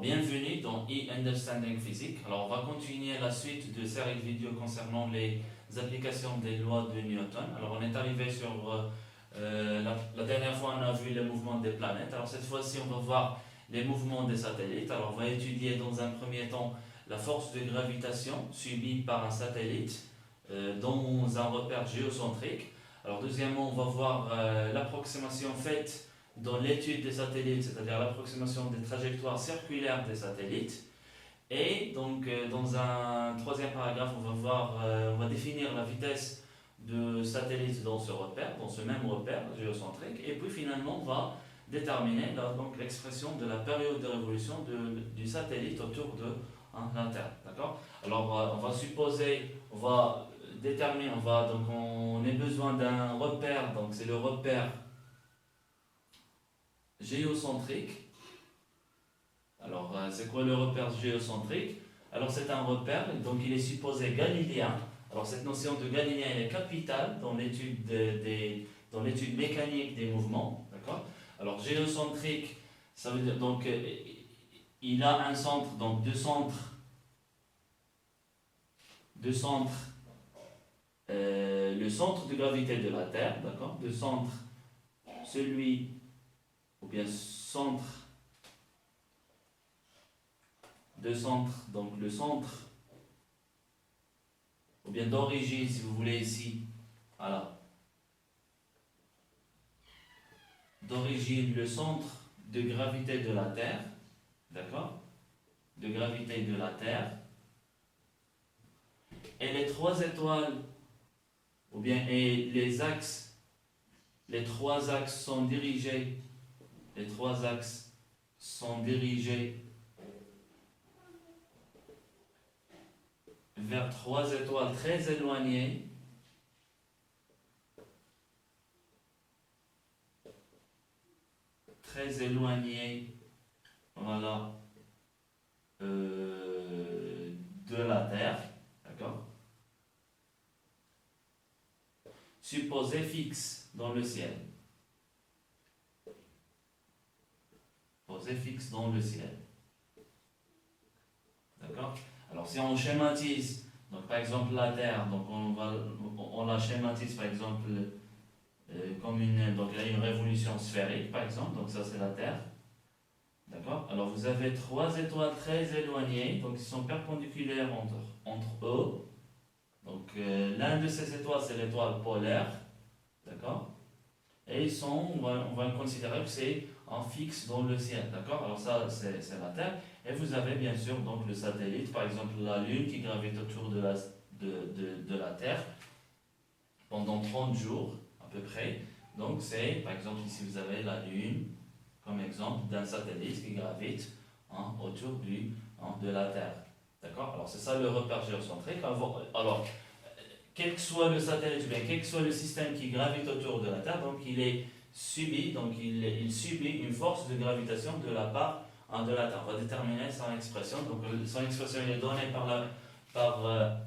bienvenue dans e-Understanding Physique. Alors, on va continuer la suite de série de vidéos concernant les applications des lois de Newton. Alors, on est arrivé sur la dernière fois, on a vu les mouvements des planètes. Alors, cette fois-ci, on va voir les mouvements des satellites. Alors, on va étudier dans un premier temps la force de gravitation subie par un satellite dans un repère géocentrique. Alors, deuxièmement, on va voir l'approximation faite dans l'étude des satellites, c'est-à-dire l'approximation des trajectoires circulaires des satellites. Et donc, dans un troisième paragraphe, on va définir la vitesse de satellite dans ce repère, dans ce même repère géocentrique. Et puis finalement, on va déterminer donc l'expression de la période de révolution du satellite autour de la Terre. D'accord? Alors, on va supposer, on va déterminer, on a besoin d'un repère, donc c'est le repère géocentrique. Alors, c'est quoi le repère géocentrique? Alors, c'est un repère, donc il est supposé galiléen. Alors, cette notion de galiléen elle est capitale dans l'étude dans l'étude mécanique des mouvements. D'accord? Alors, géocentrique, ça veut dire donc il a un centre, donc deux centres, le centre de gravité de la Terre, d'accord? Deux centres, ou bien donc le centre, ou bien d'origine si vous voulez ici, voilà. D'origine, le centre de gravité de la Terre, d'accord? De gravité de la Terre. Et les trois étoiles, et les axes, les trois axes sont dirigés vers trois étoiles très éloignées. Voilà, de la Terre, d'accord? Supposées fixes dans le ciel. D'accord? Alors si on schématise, donc par exemple la Terre, donc on la schématise par exemple comme donc il y a une révolution sphérique par exemple, donc ça c'est la Terre. D'accord? Alors vous avez trois étoiles très éloignées, donc qui sont perpendiculaires entre eux. Donc l'un de ces étoiles c'est l'étoile polaire. D'accord? Et on va considérer que c'est en fixe dans le ciel, d'accord? Alors ça, c'est la Terre. Et vous avez bien sûr donc le satellite, par exemple la Lune qui gravite autour de la Terre pendant 30 jours à peu près. Donc c'est, par exemple ici vous avez la Lune comme exemple d'un satellite qui gravite autour de la Terre. D'accord? Alors c'est ça le repère géocentrique. Alors, quel que soit le satellite, bien quel que soit le système qui gravite autour de la Terre, donc il subit une force de gravitation de la part de la Terre. On va déterminer son expression. Donc son expression est donnée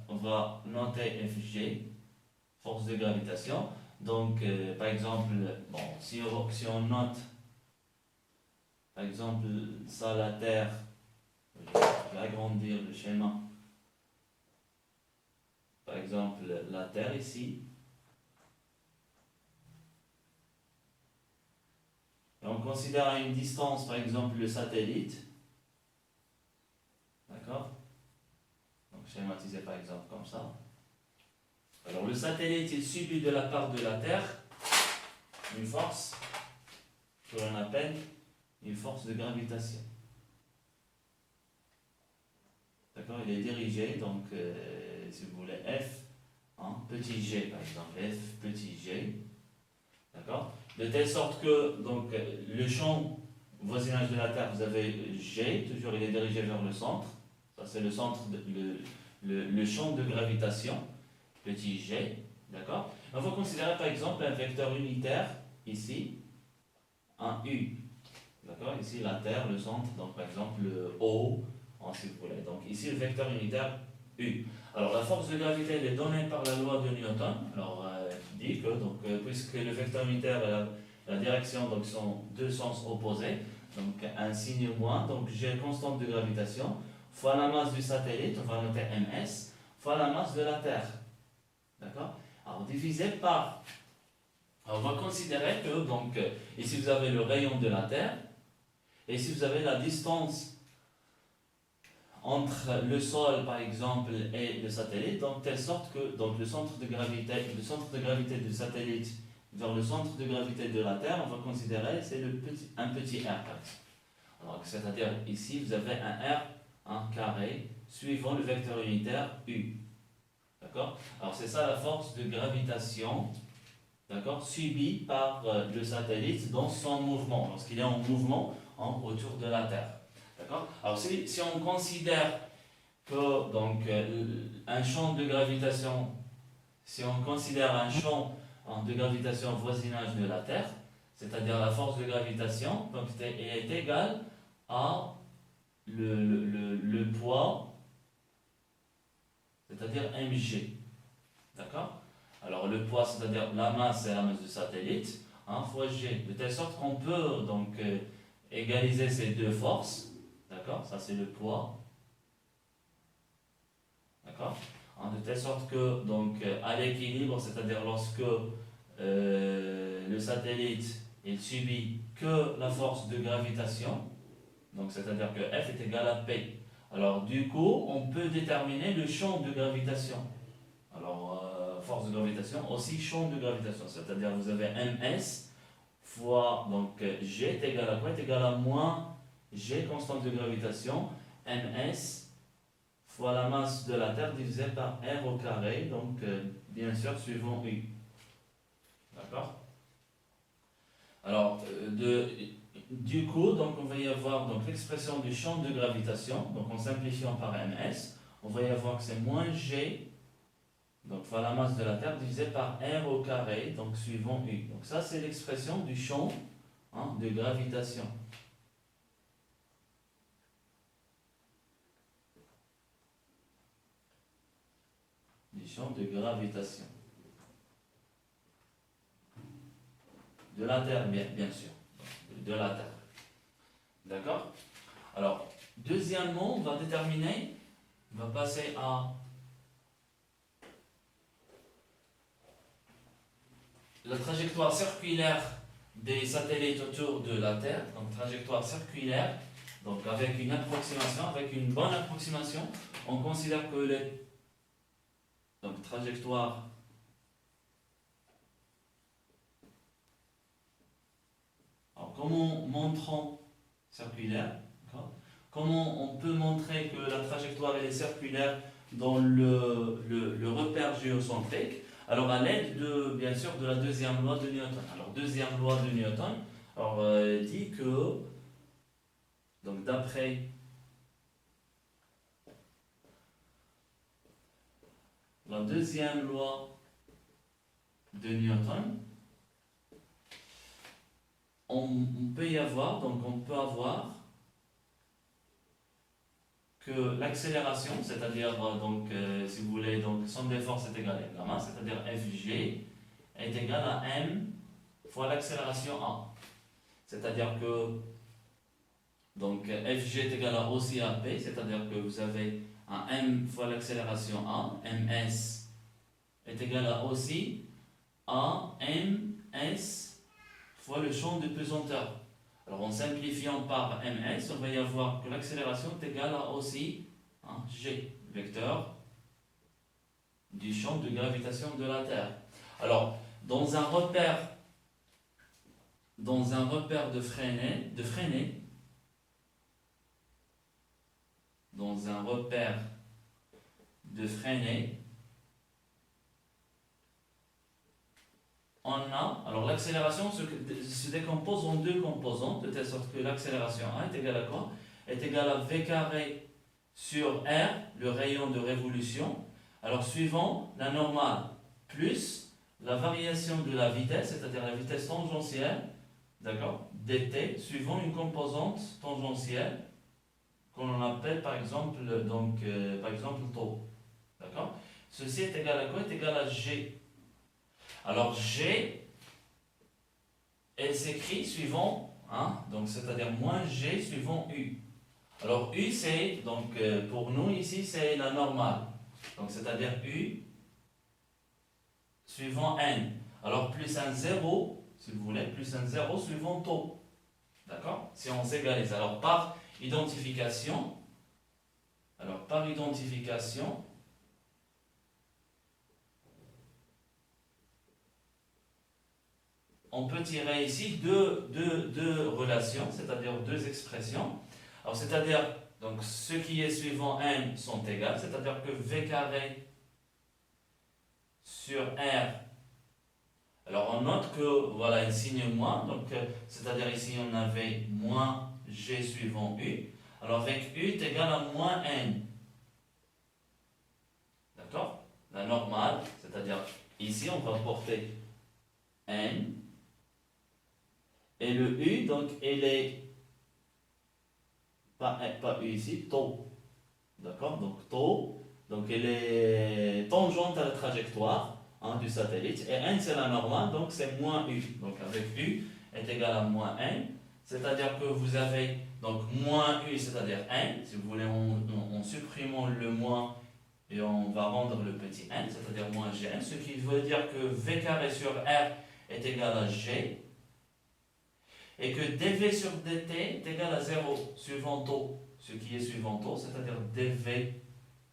on va noter FG, force de gravitation. Donc par exemple, si on note par exemple ça la Terre, je vais agrandir le schéma. Par exemple, la Terre ici. Et on considère à une distance, par exemple, le satellite. D'accord? Donc, schématisé par exemple comme ça. Alors, le satellite, il subit de la part de la Terre une force que l'on appelle une force de gravitation. D'accord? Il est dirigé, donc, si vous voulez, F, petit g par exemple, F petit g, d'accord? De telle sorte que donc, le champ voisinage de la Terre, vous avez G, toujours il est dirigé vers le centre, ça c'est le centre, le champ de gravitation, petit g, d'accord? On va considérer par exemple un vecteur unitaire, ici, un U, d'accord? Ici la Terre, le centre, donc par exemple le O, si vous voulez, donc ici le vecteur unitaire U. Alors la force de gravité elle est donnée par la loi de Newton. Alors qui dit que puisque le vecteur unitaire et la direction donc sont deux sens opposés, donc un signe moins, donc G constante de gravitation, fois la masse du satellite, on va noter ms, fois la masse de la Terre. D'accord? Alors divisé par, alors, on va considérer que, donc, ici vous avez le rayon de la Terre, et ici vous avez la distance entre le sol, par exemple, et le satellite, donc telle sorte que donc, le centre de gravité du satellite vers le centre de gravité de la Terre, on va considérer c'est un petit r, par exemple. Alors, c'est-à-dire ici, vous avez un r en carré suivant le vecteur unitaire u. D'accord? Alors, c'est ça la force de gravitation, d'accord, subie par le satellite dans son mouvement, lorsqu'il est en mouvement autour de la Terre. D'accord? Alors, si on considère que donc, un champ de gravitation, si on considère un champ de gravitation au voisinage de la Terre, c'est-à-dire la force de gravitation, donc, est égale à le poids, c'est-à-dire mg. D'accord? Alors, le poids, c'est-à-dire la masse, c'est la masse du satellite, fois g, de telle sorte qu'on peut donc égaliser ces deux forces. D'accord? Ça, c'est le poids. D'accord? De telle sorte que, donc, à l'équilibre, c'est-à-dire lorsque le satellite il subit que la force de gravitation, donc c'est-à-dire que F est égal à P. Alors, du coup, on peut déterminer le champ de gravitation. Alors, force de gravitation, aussi champ de gravitation, c'est-à-dire vous avez ms fois donc G est égal à quoi? Est égal à moins G, constante de gravitation, ms fois la masse de la Terre divisé par r au carré, donc bien sûr suivant u. D'accord? Alors, du coup, donc on va y avoir donc l'expression du champ de gravitation, donc en simplifiant par ms, on va y avoir que c'est moins G, donc fois la masse de la Terre divisé par r au carré, donc suivant u. Donc ça c'est l'expression du champ de gravitation. Du champ de gravitation. De la Terre, bien sûr. De la Terre. D'accord? Alors, deuxièmement, on va déterminer, on va passer à la trajectoire circulaire des satellites autour de la Terre, donc trajectoire circulaire, donc avec une approximation, avec une bonne approximation, on considère que les donc trajectoire alors comment montrons circulaire, comment on peut montrer que la trajectoire elle est circulaire dans le repère géocentrique? Alors à l'aide de, bien sûr, de la deuxième loi de Newton. Alors deuxième loi de Newton, alors dit que donc d'après la deuxième loi de Newton, on peut y avoir, donc on peut avoir que l'accélération, c'est-à-dire donc si vous voulez, donc somme des forces est égale à la masse, c'est-à-dire Fg est égal à m fois l'accélération a. C'est-à-dire que donc Fg est égal à aussi à p, c'est-à-dire que vous avez un m fois l'accélération a, ms est égal à aussi à ms fois le champ de pesanteur. Alors en simplifiant par ms, on va y avoir que l'accélération est égale à aussi g, vecteur du champ de gravitation de la Terre. Alors dans un repère de Fresnel, dans un repère de Fresnel, on a, alors l'accélération se décompose en deux composantes, de telle sorte que l'accélération A est égale à quoi? Est égale à V carré sur R, le rayon de révolution, alors suivant la normale, plus la variation de la vitesse, c'est-à-dire la vitesse tangentielle, d'accord, dt, suivant une composante tangentielle, qu'on appelle par exemple, taux, d'accord? Ceci est égal à quoi? Est égal à G. Alors G, elle s'écrit suivant hein, donc c'est-à-dire moins G suivant U. Alors U c'est, donc pour nous ici c'est la normale. Donc c'est-à-dire U suivant N. Alors plus un 0, si vous voulez, plus un 0 suivant taux. D'accord? Si on s'égalise. Alors par identification, on peut tirer ici deux relations, c'est-à-dire deux expressions. Alors, c'est-à-dire, donc, ce qui est suivant n sont égales, c'est-à-dire que v carré sur r. Alors, on note que, voilà, il signe moins, donc, c'est-à-dire ici, on avait moins g suivant u. Alors, avec u est égal à moins n. D'accord? La normale, c'est-à-dire, ici, on va porter n. Et le U, donc, il est pas U ici, taux. D'accord? Donc, taux, donc, il est tangente à la trajectoire du satellite. Et N, c'est la normale, donc c'est moins U. Donc, avec U est égal à moins N. C'est-à-dire que vous avez donc moins U, c'est-à-dire N. Si vous voulez, on supprimons le moins et on va rendre le petit n, c'est-à-dire moins Gn. Ce qui veut dire que V carré sur R est égal à G. Et que dv sur dt est égal à 0 suivant taux, ce qui est suivant taux, c'est-à-dire dv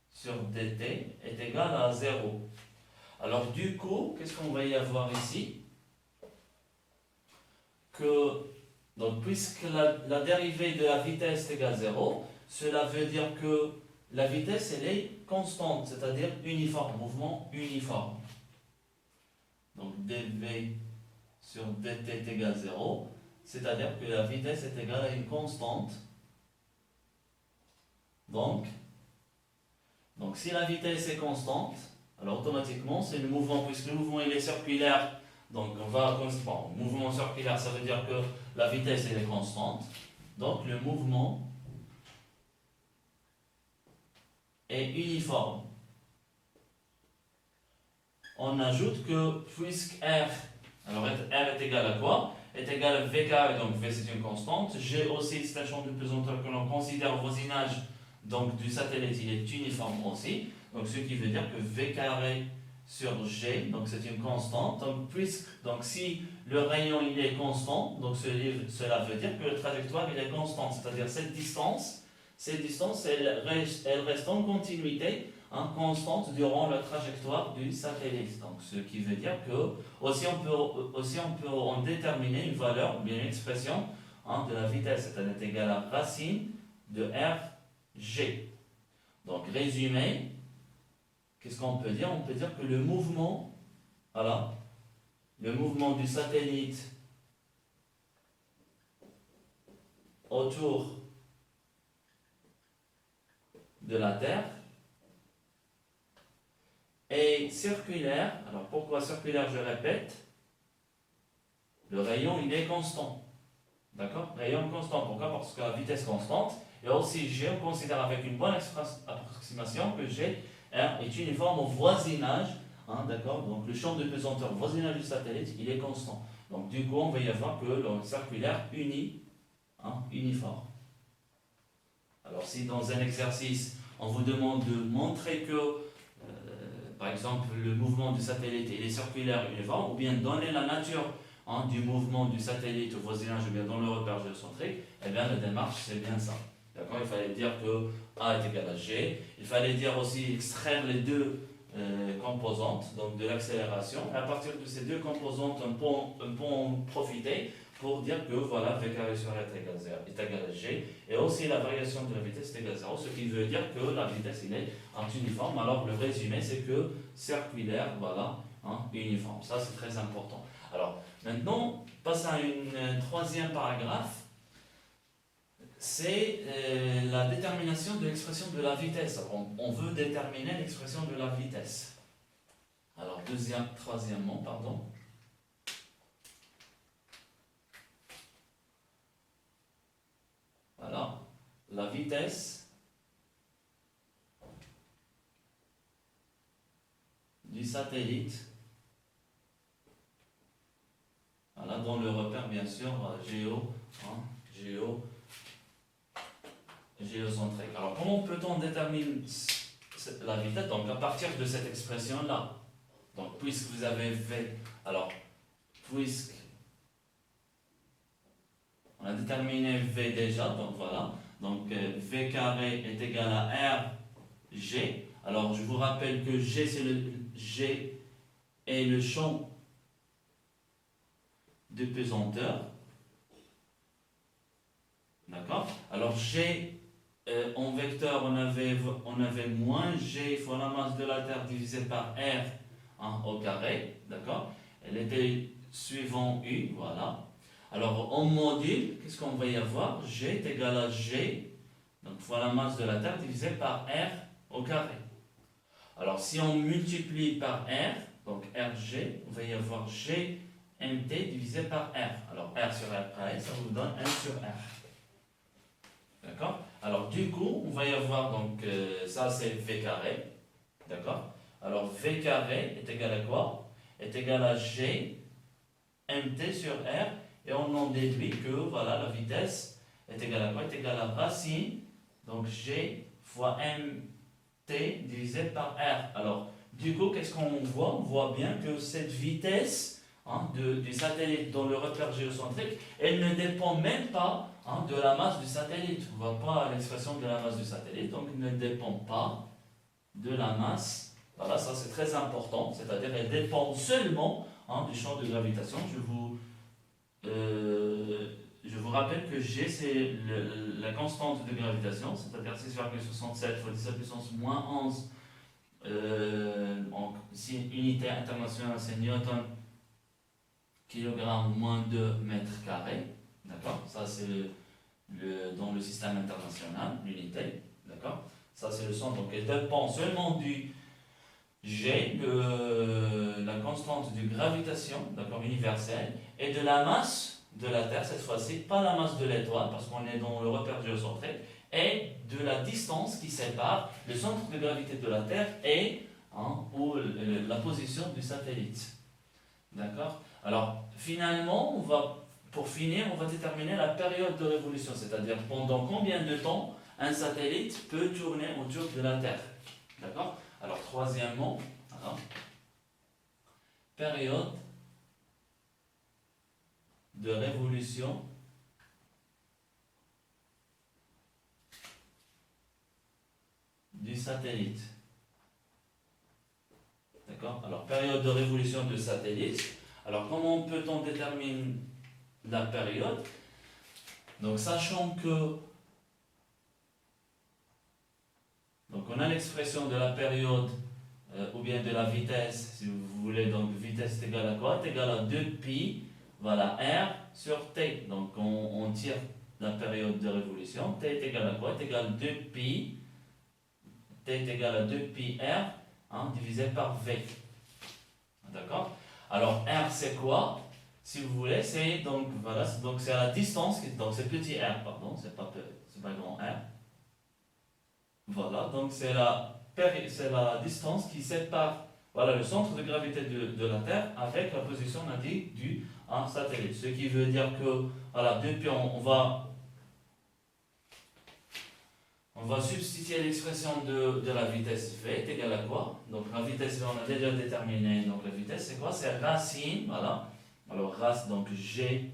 sur dt est égal à 0. Alors du coup, qu'est-ce qu'on va y avoir ici? Que, donc, puisque la dérivée de la vitesse est égale à 0, cela veut dire que la vitesse elle est constante, c'est-à-dire uniforme, mouvement uniforme. Donc dv sur dt est égal à 0. C'est-à-dire que la vitesse est égale à une constante. Donc si la vitesse est constante, alors automatiquement, c'est le mouvement, puisque le mouvement il est circulaire, donc on va, bon, mouvement circulaire, ça veut dire que la vitesse elle est constante. Donc le mouvement est uniforme. On ajoute que puisque R, alors R est égal à quoi? Est égal à V carré, donc V c'est une constante. G aussi c'est un champ de pesanteur que l'on considère au voisinage donc, du satellite, il est uniforme aussi. Donc ce qui veut dire que V carré sur G, donc c'est une constante. Donc si le rayon il est constant, donc cela veut dire que la trajectoire il est constante. C'est-à-dire cette distance elle reste en continuité, constante durant la trajectoire du satellite. Donc ce qui veut dire que aussi on peut en déterminer une valeur, ou bien une expression de la vitesse, c'est-à-dire égale à racine de rg. Donc résumé, qu'est-ce qu'on peut dire? On peut dire que le mouvement, voilà, le mouvement du satellite autour de la Terre est circulaire. Alors pourquoi circulaire? Je répète, le rayon il est constant. D'accord? Rayon constant. Pourquoi? Parce que la vitesse constante. Et aussi G, on considère avec une bonne approximation que G est uniforme au voisinage. D'accord? Donc le champ de pesanteur au voisinage du satellite, il est constant. Donc du coup, on va y avoir que le circulaire uniforme. Alors si dans un exercice, on vous demande de montrer que, par exemple, le mouvement du satellite il est circulaire uniforme, ou bien donner la nature du mouvement du satellite au voisinage, ou bien dans le repère géocentrique, eh bien la démarche c'est bien ça. D'accord? Il fallait dire que A est égal à G, il fallait dire aussi extraire les deux composantes, donc de l'accélération, et à partir de ces deux composantes, on peut en profiter pour dire que voilà, V carré sur R est égal à G, et aussi la variation de la vitesse est égale à 0, ce qui veut dire que la vitesse il est uniforme. Alors le résumé c'est que circulaire, voilà, uniforme. Ça c'est très important. Alors maintenant, passe à un troisième paragraphe, c'est la détermination de l'expression de la vitesse. Alors, on veut déterminer l'expression de la vitesse. Alors troisièmement, pardon. Voilà, la vitesse du satellite. Voilà, dans le repère, bien sûr, géocentrique. Alors, comment peut-on déterminer la vitesse? Donc, à partir de cette expression-là. Donc, puisque vous avez V, alors, puisque on a déterminé V déjà, donc voilà. Donc, V carré est égal à RG. Alors, je vous rappelle que G, c'est G est le champ de pesanteur. D'accord? Alors, G, en vecteur, on avait moins G fois la masse de la Terre divisé par R au carré. D'accord? Elle était suivant U, voilà. Alors, en module, qu'est-ce qu'on va y avoir? G est égal à G, donc fois la masse de la Terre divisé par R au carré. Alors, si on multiplie par R, donc RG, on va y avoir GMT divisé par R. Alors, R sur R, ça vous donne 1 sur R. D'accord? Alors, du coup, on va y avoir, donc, ça c'est V carré. D'accord? Alors, V carré est égal à quoi? Est égal à GMT sur R. Et on en déduit que, voilà, la vitesse est égale à quoi? Est égale à racine, donc G fois MT divisé par R. Alors, du coup, qu'est-ce qu'on voit? On voit bien que cette vitesse du satellite dans le repère géocentrique, elle ne dépend même pas de la masse du satellite. On ne voit pas l'expression de la masse du satellite, donc elle ne dépend pas de la masse. Voilà, ça c'est très important, c'est-à-dire elle dépend seulement du champ de gravitation. Je vous rappelle que G, c'est la constante de gravitation, c'est-à-dire 6,67 fois 10 à la puissance moins 11. Si unité internationale, c'est Newton, kilogramme moins 2 mètres carrés. D'accord? Ça, c'est dans le système international, l'unité. D'accord? Ça, c'est le centre. Donc, elle dépend seulement du G, de la constante de gravitation, d'accord, universelle, et de la masse de la Terre, cette fois-ci, pas la masse de l'étoile, parce qu'on est dans le repère géocentrique, et de la distance qui sépare le centre de gravité de la Terre et ou la position du satellite. D'accord? Alors, finalement, pour finir, on va déterminer la période de révolution, c'est-à-dire pendant combien de temps un satellite peut tourner autour de la Terre. D'accord? Alors, troisièmement, période de révolution du satellite. D'accord? Alors, période de révolution du satellite. Alors, comment peut-on déterminer la période? Donc, sachant que on a l'expression de la période ou bien de la vitesse, si vous voulez, donc vitesse est égale à quoi? Est égale à 2pi, voilà, R sur T. Donc on tire la période de révolution. T est égal à quoi? Est égal à 2pi, T est égal à 2pi R divisé par V. D'accord? Alors R c'est quoi? Si vous voulez, c'est donc voilà, donc c'est la distance, donc c'est petit r, pardon, c'est pas grand R. Voilà, donc c'est la distance qui sépare le centre de gravité de la Terre avec la position indique du satellite. Ce qui veut dire que, voilà, depuis on va substituer l'expression de la vitesse V est égale à quoi? Donc la vitesse V, on a déjà déterminé, donc la vitesse c'est quoi? C'est racine, voilà. Alors donc GMT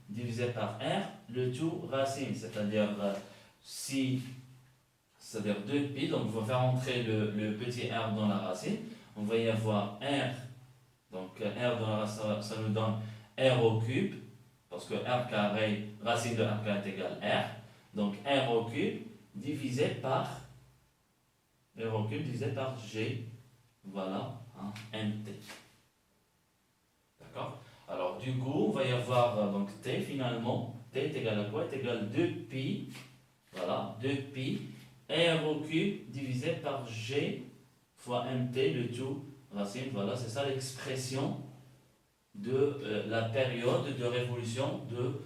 divisé par R, le tout racine, c'est-à-dire c'est-à-dire 2pi, donc on va faire entrer le petit r dans la racine, on va y avoir r, donc r dans la racine, ça nous donne r au cube, parce que r carré, racine de r carré est égal r, donc r au cube divisé par g, voilà, mt. D'accord? Alors du coup, on va y avoir donc t finalement, t est égal à quoi? Est égal à 2pi, voilà, 2pi, r au cube divisé par g fois mt, le tout racine, voilà, c'est ça l'expression de la période de révolution de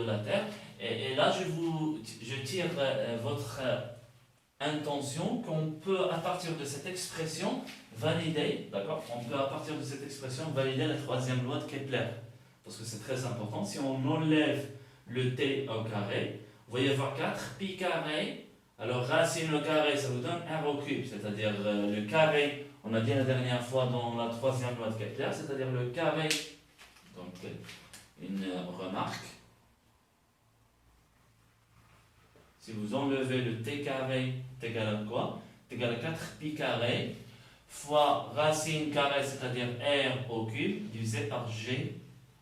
la Terre. Et là, je tire votre intention qu'on peut, à partir de cette expression, valider, d'accord? On peut, à partir de cette expression, valider la troisième loi de Kepler. Parce que c'est très important. Si on enlève le t au carré, vous voyez avoir 4 pi carré. Alors, racine au carré, ça vous donne r au cube. C'est-à-dire le carré, on a dit la dernière fois dans la troisième loi de Kepler, c'est-à-dire le carré. Donc, une remarque. Si vous enlevez le t carré, c'est égal à quoi? C'est égal à 4 pi carré fois racine carrée, c'est-à-dire r au cube, divisé par g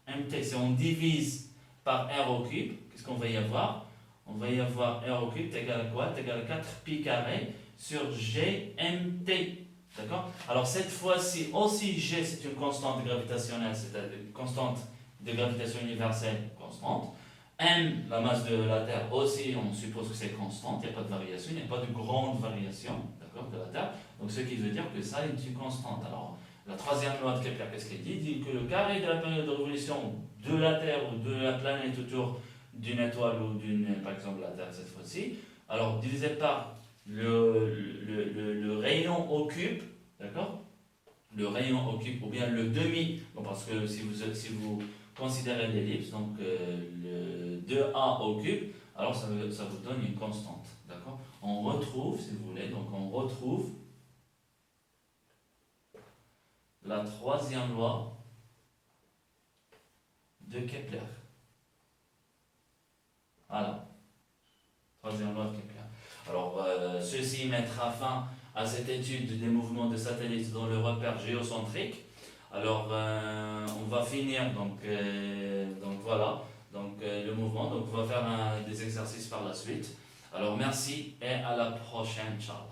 mt. Si on divise par r au cube, qu'est-ce qu'on va y avoir? On va y avoir r au cube, c'est égal à quoi? C'est égal à 4 pi carré sur g mt. D'accord? Alors cette fois-ci, aussi g c'est une constante gravitationnelle, c'est-à-dire une constante de gravitation universelle constante. M, la masse de la Terre, aussi, on suppose que c'est constante, il n'y a pas de variation, il n'y a pas de grande variation, d'accord, de la Terre. Donc, ce qui veut dire que ça est une constante. Alors, la troisième loi de Kepler, qu'est-ce qu'elle dit? Dit que le carré de la période de révolution de la Terre ou de la planète autour d'une étoile ou d'une, par exemple, la Terre cette fois-ci, alors, divisé par le rayon au cube, d'accord? Le rayon au cube, ou bien le demi, bon, parce que si vous considérez l'ellipse, donc le 2a au cube, alors ça vous donne une constante. D'accord? On retrouve, si vous voulez, donc on retrouve la troisième loi de Kepler. Voilà. Troisième loi de Kepler. Alors, ceci mettra fin à cette étude des mouvements de satellites dans le repère géocentrique. Alors, on va finir, donc voilà, le mouvement. Donc, on va faire des exercices par la suite. Alors, merci et à la prochaine. Ciao.